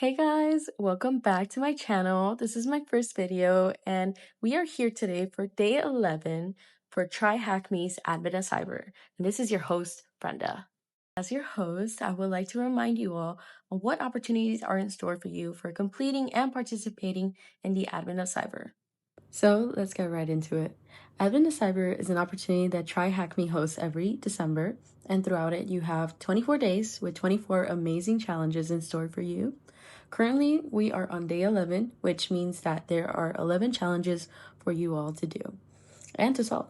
Hey guys, welcome back to my channel. This is my first video and we are here today for day 11 for TryHackMe's Admin of Cyber. And this is your host, Brenda. As your host, I would like to remind you all on what opportunities are in store for you for completing and participating in the Admin of Cyber. So let's get right into it. Admin of Cyber is an opportunity that TryHackMe hosts every December, and throughout it you have 24 days with 24 amazing challenges in store for you. Currently, we are on day 11, which means that there are 11 challenges for you all to do and to solve.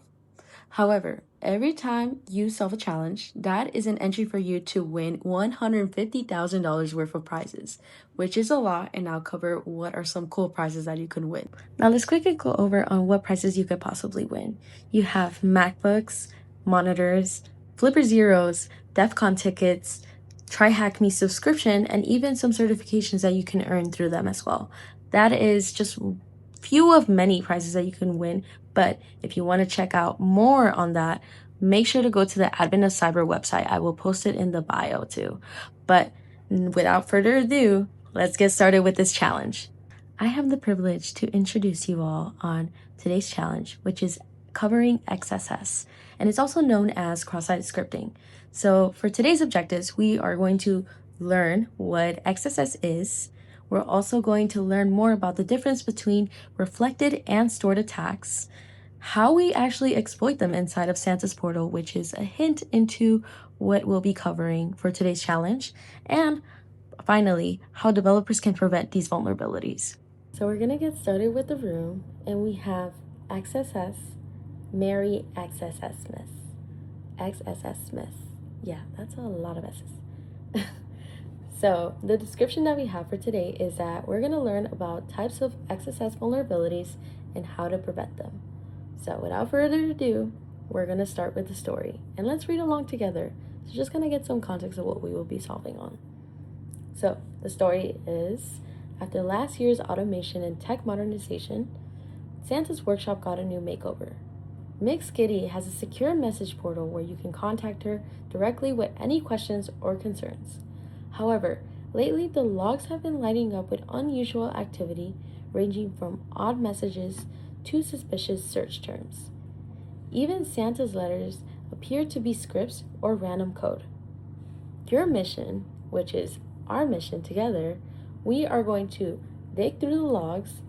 However, every time you solve a challenge, that is an entry for you to win $150,000 worth of prizes, which is a lot, and I'll cover what are some cool prizes that you can win. Now, let's quickly go over on what prizes you could possibly win. You have MacBooks, monitors, Flipper Zeros, DEF CON tickets, TryHackMe subscription, and even some certifications that you can earn through them as well. That is just few of many prizes that you can win, but if you want to check out more on that, make sure to go to the Admin of Cyber website. I will post it in the bio too. But without further ado, let's get started with this challenge. I have the privilege to introduce you all on today's challenge, which is covering XSS, and it's also known as cross-site scripting. So for today's objectives, we are going to learn what XSS is. We're also going to learn more about the difference between reflected and stored attacks, how we actually exploit them inside of Santa's portal, which is a hint into what we'll be covering for today's challenge, and finally, how developers can prevent these vulnerabilities. So we're gonna get started with the room, and we have XSS, Mary XSSmas. XSSmas. Yeah, that's a lot of S's. So the description that we have for today is that we're going to learn about types of XSS vulnerabilities and how to prevent them. So without further ado, we're going to start with the story, and let's read along together. So just going to get some context of what we will be solving on. So the story is, after last year's automation and tech modernization, Santa's workshop got a new makeover. Miss Kitty has a secure message portal where you can contact her directly with any questions or concerns. However, lately the logs have been lighting up with unusual activity ranging from odd messages to suspicious search terms. Even Santa's letters appear to be scripts or random code. Your mission, which is our mission together, we are going to dig through the logs,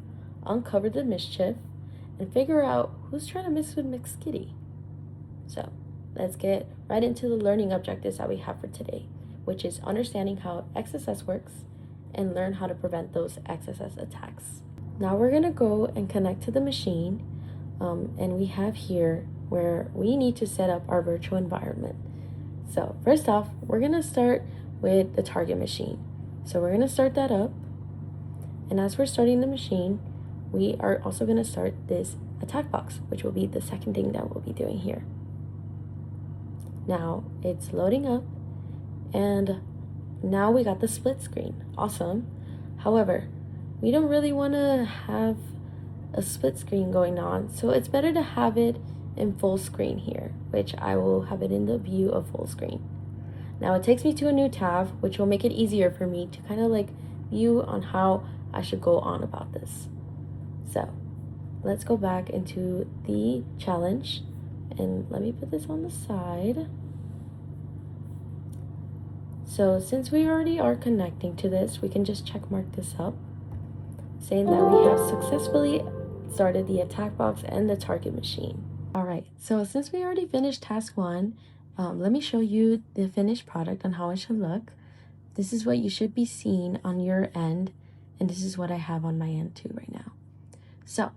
uncover the mischief, and figure out who's trying to mess with Miss Kitty. So let's get right into the learning objectives that we have for today, which is understanding how XSS works and learn how to prevent those XSS attacks. Now we're gonna go and connect to the machine, and we have here where we need to set up our virtual environment. So first off, we're gonna start with the target machine. So we're gonna start that up, and as we're starting the machine, we are also going to start this attack box, which will be the second thing that we'll be doing here. Now it's loading up, and now we got the split screen. Awesome. However, we don't really want to have a split screen going on, so it's better to have it in full screen here, which I will have it in the view of full screen. Now it takes me to a new tab, which will make it easier for me to kind of like view on how I should go on about this. So let's go back into the challenge, and let me put this on the side. So since we already are connecting to this, we can just check mark this up, saying that we have successfully started the attack box and the target machine. All right, so since we already finished task 1, let me show you the finished product on how it should look. This is what you should be seeing on your end, and this is what I have on my end too right now. So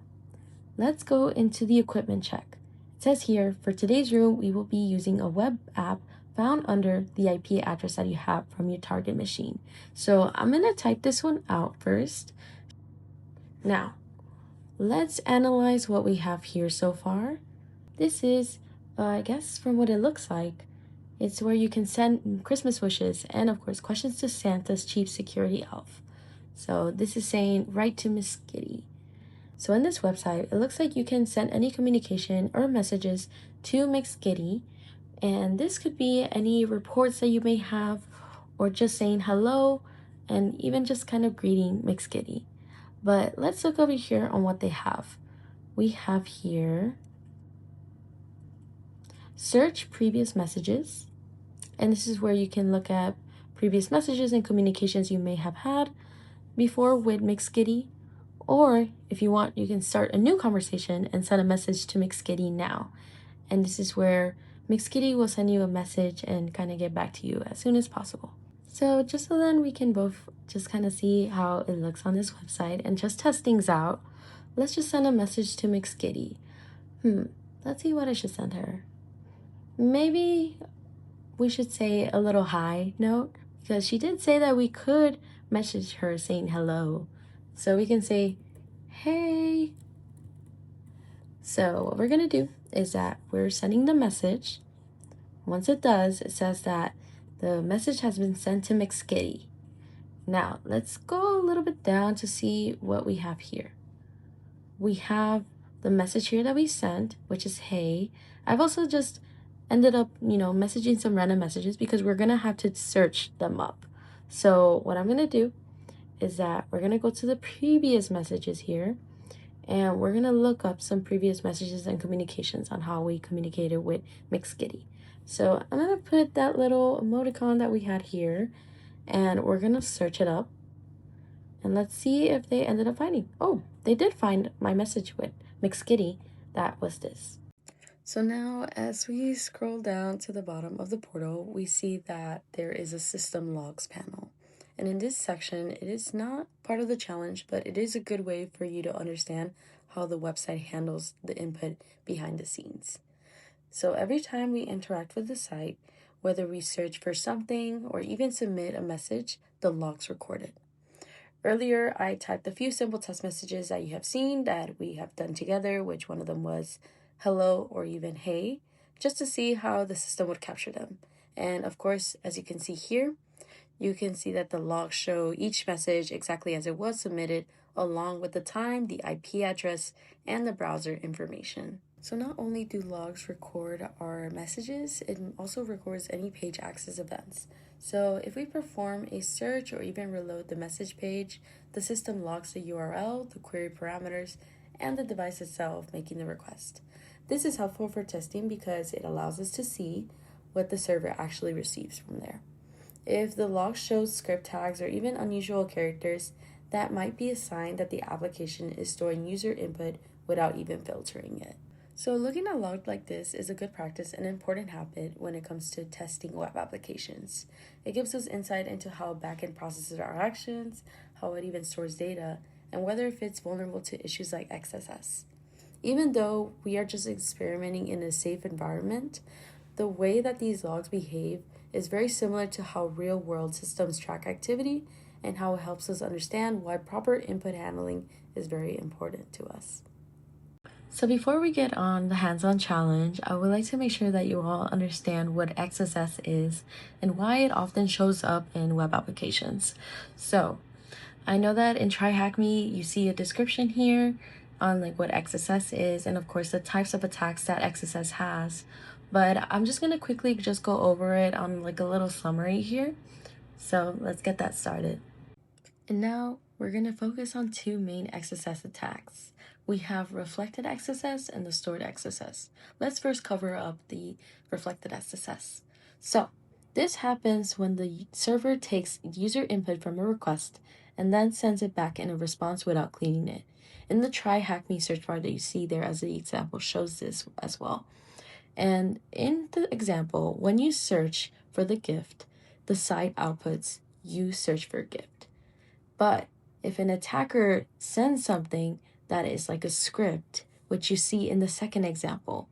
let's go into the equipment check. It says here, for today's room, we will be using a web app found under the IP address that you have from your target machine. So I'm going to type this one out first. Now, let's analyze what we have here so far. This is, I guess from what it looks like, it's where you can send Christmas wishes and of course questions to Santa's chief security elf. So this is saying, write to Miss Kitty. So in this website, it looks like you can send any communication or messages to Miss Kitty, and this could be any reports that you may have, or just saying hello, and even just kind of greeting McSkitty. But let's look over here on what they have. We have here search previous messages, and this is where you can look at previous messages and communications you may have had before with McSkitty. Or if you want, you can start a new conversation and send a message to McSkitty now. And this is where McSkitty will send you a message and kind of get back to you as soon as possible. So just so then we can both just kind of see how it looks on this website and just test things out, let's just send a message to McSkitty. Let's see what I should send her. Maybe we should say a little hi note, because she did say that we could message her saying hello. So we can say, hey. So what we're gonna do is that we're sending the message. Once it does, it says that the message has been sent to McSkitty. Now let's go a little bit down to see what we have here. We have the message here that we sent, which is hey. I've also just ended up, messaging some random messages because we're gonna have to search them up. So what I'm gonna do is that we're gonna go to the previous messages here, and we're gonna look up some previous messages and communications on how we communicated with McSkitty. So I'm gonna put that little emoticon that we had here, and we're gonna search it up, and let's see if they ended up finding. Oh, they did find my message with McSkitty. That was this. So now as we scroll down to the bottom of the portal, we see that there is a system logs panel. And in this section, it is not part of the challenge, but it is a good way for you to understand how the website handles the input behind the scenes. So every time we interact with the site, whether we search for something or even submit a message, the log's recorded. Earlier, I typed a few simple test messages that you have seen that we have done together, which one of them was hello or even hey, just to see how the system would capture them. And of course, as you can see here, you can see that the logs show each message exactly as it was submitted, along with the time, the IP address, and the browser information. So not only do logs record our messages, it also records any page access events. So if we perform a search or even reload the message page, the system logs the URL, the query parameters, and the device itself making the request. This is helpful for testing because it allows us to see what the server actually receives from there. If the log shows script tags or even unusual characters, that might be a sign that the application is storing user input without even filtering it. So looking at logs like this is a good practice and important habit when it comes to testing web applications. It gives us insight into how backend processes our actions, how it even stores data, and whether if it's vulnerable to issues like XSS. Even though we are just experimenting in a safe environment, the way that these logs behave is very similar to how real-world systems track activity and how it helps us understand why proper input handling is very important to us. So before we get on the hands-on challenge, I would like to make sure that you all understand what XSS is and why it often shows up in web applications. So I know that in TryHackMe, you see a description here on what XSS is, and of course the types of attacks that XSS has. But I'm just gonna quickly just go over it on a little summary here. So let's get that started. And now we're gonna focus on two main XSS attacks. We have reflected XSS and the stored XSS. Let's first cover up the reflected XSS. So this happens when the server takes user input from a request and then sends it back in a response without cleaning it. In the TryHackMe search bar that you see there as the example shows this as well. And in the example, when you search for the gift, the site outputs you search for gift. But if an attacker sends something that is like a script, which you see in the second example,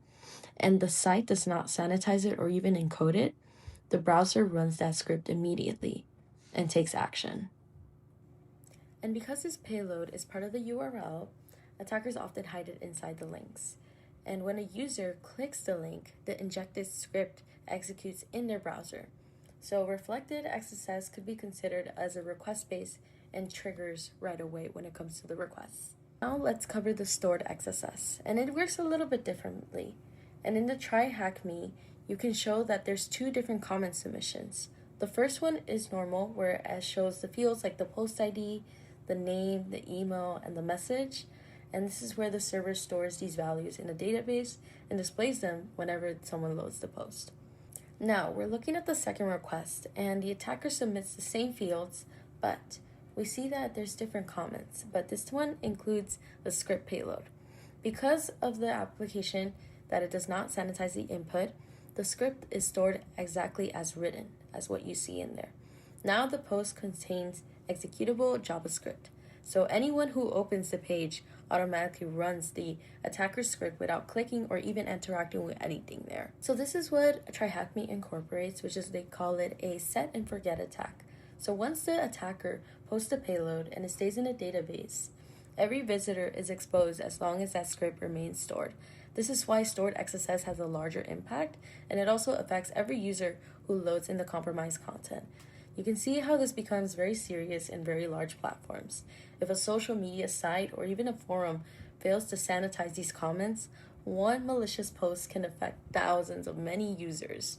and the site does not sanitize it or even encode it, the browser runs that script immediately and takes action. And because this payload is part of the URL, attackers often hide it inside the links. And when a user clicks the link, the injected script executes in their browser. So reflected XSS could be considered as a request base and triggers right away when it comes to the requests. Now let's cover the stored XSS, and it works a little bit differently. And in the TryHackMe, you can show that there's two different comment submissions. The first one is normal, where it shows the fields like the post ID, the name, the email, and the message. And this is where the server stores these values in a database and displays them whenever someone loads the post. Now, we're looking at the second request, and the attacker submits the same fields, but we see that there's different comments, but this one includes the script payload. Because of the application that it does not sanitize the input, the script is stored exactly as written, as what you see in there. Now the post contains executable JavaScript, so anyone who opens the page automatically runs the attacker's script without clicking or even interacting with anything there. So this is what TryHackMe incorporates, which is they call it a set and forget attack. So once the attacker posts a payload and it stays in a database, every visitor is exposed as long as that script remains stored. This is why stored XSS has a larger impact, and it also affects every user who loads in the compromised content. You can see how this becomes very serious in very large platforms. If a social media site or even a forum fails to sanitize these comments, one malicious post can affect thousands of many users.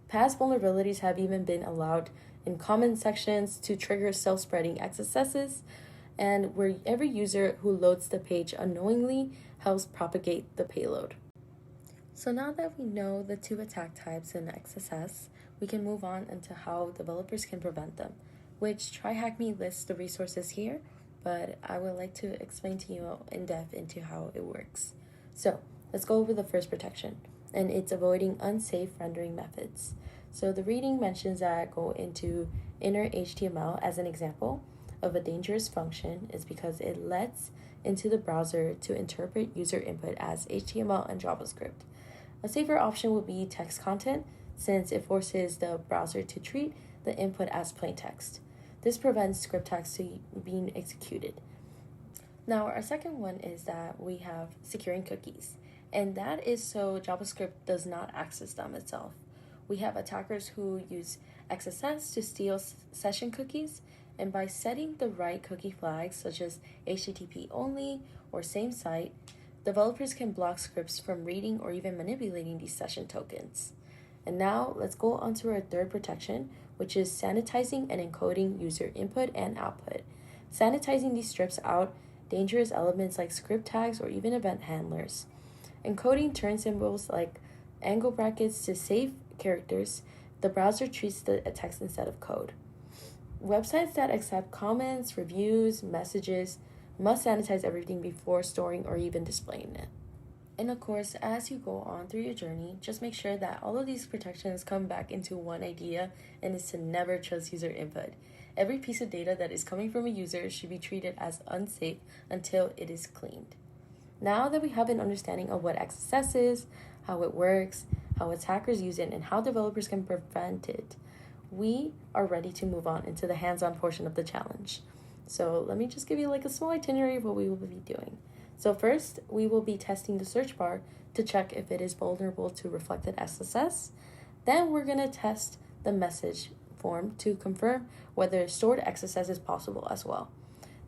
Past vulnerabilities have even been allowed in comment sections to trigger self-spreading XSSs, and where every user who loads the page unknowingly helps propagate the payload. So now that we know the two attack types in XSS, we can move on into how developers can prevent them, which TryHackMe lists the resources here, but I would like to explain to you in depth into how it works. So let's go over the first protection, and it's avoiding unsafe rendering methods. So the reading mentions that go into inner HTML as an example of a dangerous function is because it lets into the browser to interpret user input as HTML and JavaScript. A safer option would be text content, since it forces the browser to treat the input as plain text. This prevents script text to being executed. Now, our second one is that we have securing cookies, and that is so JavaScript does not access them itself. We have attackers who use XSS to steal session cookies, and by setting the right cookie flags, such as HTTP only or same site, developers can block scripts from reading or even manipulating these session tokens. And now let's go on to our third protection, which is sanitizing and encoding user input and output. Sanitizing these strips out dangerous elements like script tags or even event handlers. Encoding turn symbols like angle brackets to safe characters. The browser treats the text instead of code. Websites that accept comments, reviews, messages must sanitize everything before storing or even displaying it. And of course, as you go on through your journey, just make sure that all of these protections come back into one idea, and is to never trust user input. Every piece of data that is coming from a user should be treated as unsafe until it is cleaned. Now that we have an understanding of what XSS is, how it works, how attackers use it, and how developers can prevent it, we are ready to move on into the hands-on portion of the challenge. So let me just give you like a small itinerary of what we will be doing. So first, we will be testing the search bar to check if it is vulnerable to reflected XSS. Then we're going to test the message form to confirm whether stored XSS is possible as well.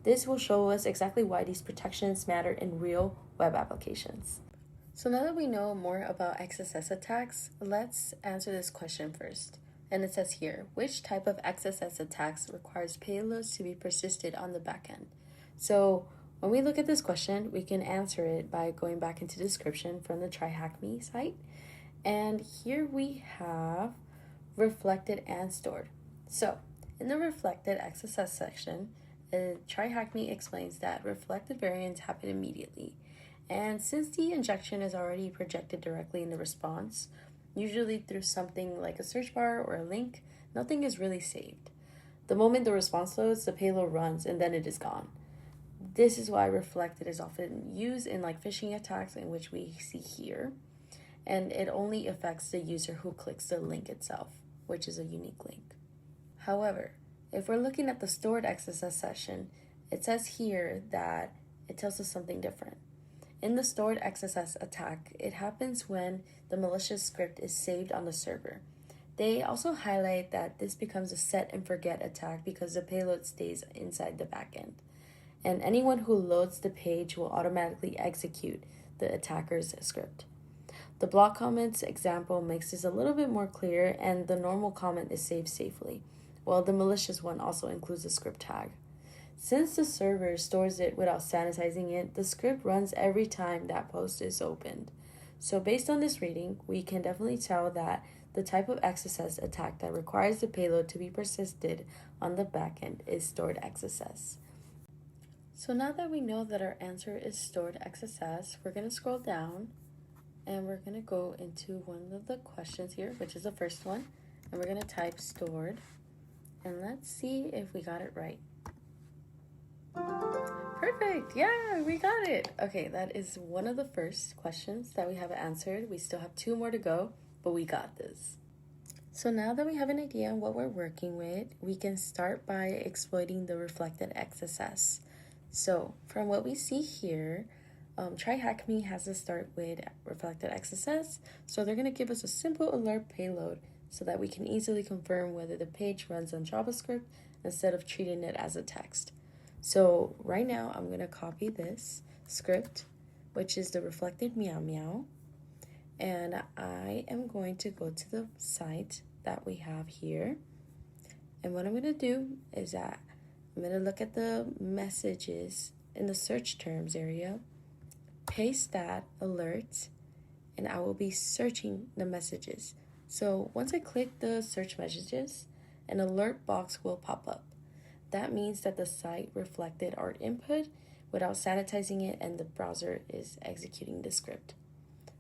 This will show us exactly why these protections matter in real web applications. So now that we know more about XSS attacks, let's answer this question first. And it says here, which type of XSS attacks requires payloads to be persisted on the backend? So when we look at this question, we can answer it by going back into the description from the TryHackMe site. And here we have reflected and stored. So in the reflected XSS section, TryHackMe explains that reflected variants happen immediately. And since the injection is already projected directly in the response, usually through something like a search bar or a link, nothing is really saved. The moment the response loads, the payload runs and then it is gone. This is why reflected is often used in like phishing attacks, in which we see here, and it only affects the user who clicks the link itself, which is a unique link. However, if we're looking at the stored XSS session, it says here that it tells us something different. In the stored XSS attack, it happens when the malicious script is saved on the server. They also highlight that this becomes a set and forget attack because the payload stays inside the backend, and anyone who loads the page will automatically execute the attacker's script. The block comments example makes this a little bit more clear, and the normal comment is saved safely, while the malicious one also includes a script tag. Since the server stores it without sanitizing it, the script runs every time that post is opened. So based on this reading, we can definitely tell that the type of XSS attack that requires the payload to be persisted on the backend is stored XSS. So now that we know that our answer is stored XSS, we're going to scroll down and we're going to go into one of the questions here, which is the first one, and we're going to type stored, and let's see if we got it right. Perfect, yeah, we got it. Okay, that is one of the first questions that we have answered. We still have 2 more to go, but we got this. So now that we have an idea on what we're working with, we can start by exploiting the reflected XSS. So from what we see here, TryHackMe has to start with reflected XSS. So they're going to give us a simple alert payload so that we can easily confirm whether the page runs on JavaScript instead of treating it as a text. So right now I'm going to copy this script, which is the reflected meow meow, and I am going to go to the site that we have here. And what I'm going to do is that I'm going to look at the messages in the search terms area, paste that alert, and I will be searching the messages. So once I click the search messages, an alert box will pop up. That means that the site reflected our input without sanitizing it, and the browser is executing the script.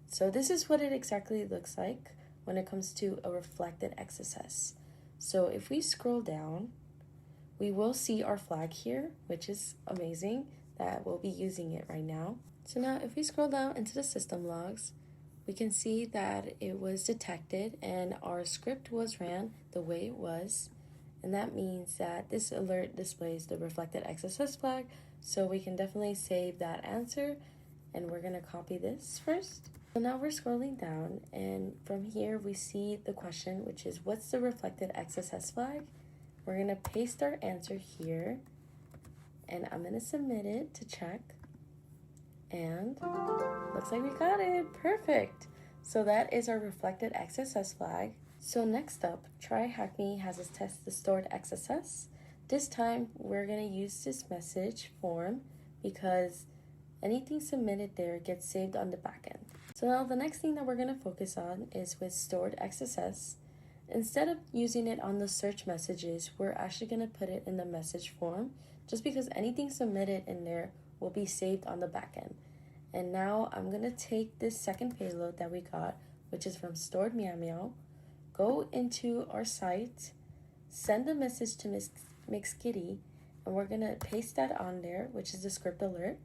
So this is what it exactly looks like when it comes to a reflected XSS. So if we scroll down, we will see our flag here, which is amazing that we'll be using it right now. So now if we scroll down into the system logs, we can see that it was detected and our script was ran the way it was. And that means that this alert displays the reflected XSS flag. So we can definitely save that answer, and we're going to copy this first. So now we're scrolling down, and from here we see the question, which is what's the reflected XSS flag? We're going to paste our answer here, and I'm going to submit it to check, and looks like we got it. Perfect. So that is our reflected XSS flag. So next up, TryHackMe has us test the stored XSS. This time we're going to use this message form because anything submitted there gets saved on the backend. So now the next thing that we're going to focus on is with stored XSS. Instead of using it on the search messages, we're actually going to put it in the message form just because anything submitted in there will be saved on the backend. And now I'm going to take this second payload that we got, which is from stored meow meow, go into our site, send a message to Miss Kitty, and we're going to paste that on there, which is the script alert.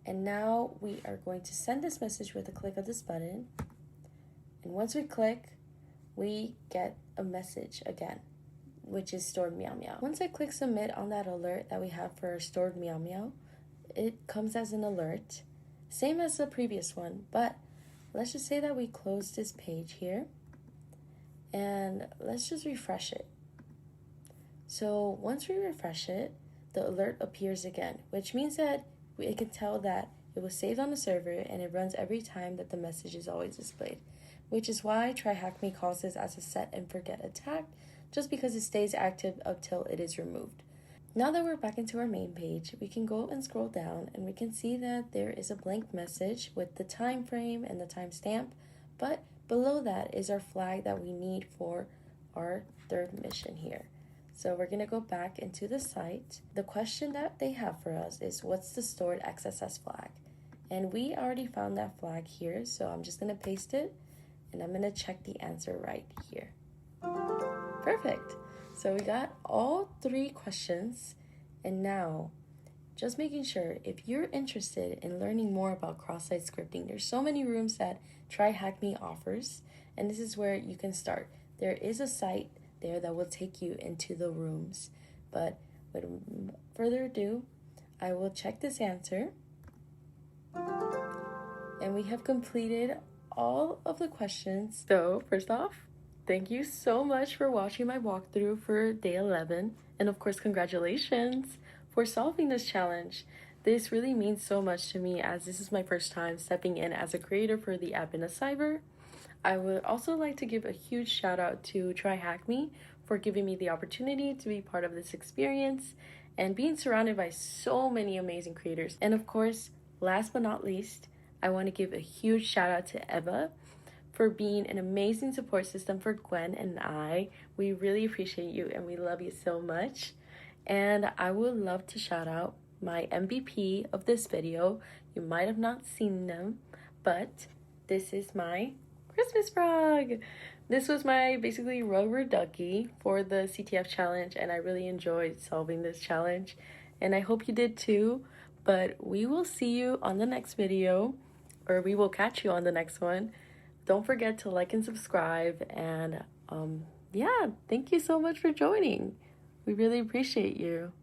And now we are going to send this message with a click of this button. And once we click, we get a message again, which is stored meow meow. Once I click submit on that alert that we have for our stored meow meow, it comes as an alert, same as the previous one, but let's just say that we close this page here and let's just refresh it. So once we refresh it, the alert appears again, which means that it can tell that it was saved on the server and it runs every time that the message is always displayed, which is why TryHackMe calls this as a set and forget attack, just because it stays active until it is removed. Now that we're back into our main page, we can go and scroll down and we can see that there is a blank message with the time frame and the timestamp, but below that is our flag that we need for our third mission here. So we're going to go back into the site. The question that they have for us is what's the stored XSS flag? And we already found that flag here, so I'm just going to paste it and I'm going to check the answer right here. Perfect. So we got all 3 questions, and now just making sure if you're interested in learning more about cross-site scripting, there's so many rooms that TryHackMe offers, and this is where you can start. There is a site there that will take you into the rooms, but with further ado, I will check this answer, and we have completed all of the questions. So first off, thank you so much for watching my walkthrough for day 11, and of course congratulations for solving this challenge. This really means so much to me as this is my first time stepping in as a creator for the Admin of Cyber. I would also like to give a huge shout out to TryHackMe for giving me the opportunity to be part of this experience and being surrounded by so many amazing creators. And of course, last but not least, I want to give a huge shout out to Eva for being an amazing support system for Gwen and I. We really appreciate you and we love you so much. And I would love to shout out my MVP of this video. You might have not seen them, but this is my Christmas frog. This was my basically rubber ducky for the CTF challenge, and I really enjoyed solving this challenge, and I hope you did too. But we will see you on the next video, or we will catch you on the next one. Don't forget to like and subscribe, and yeah, thank you so much for joining. We really appreciate you.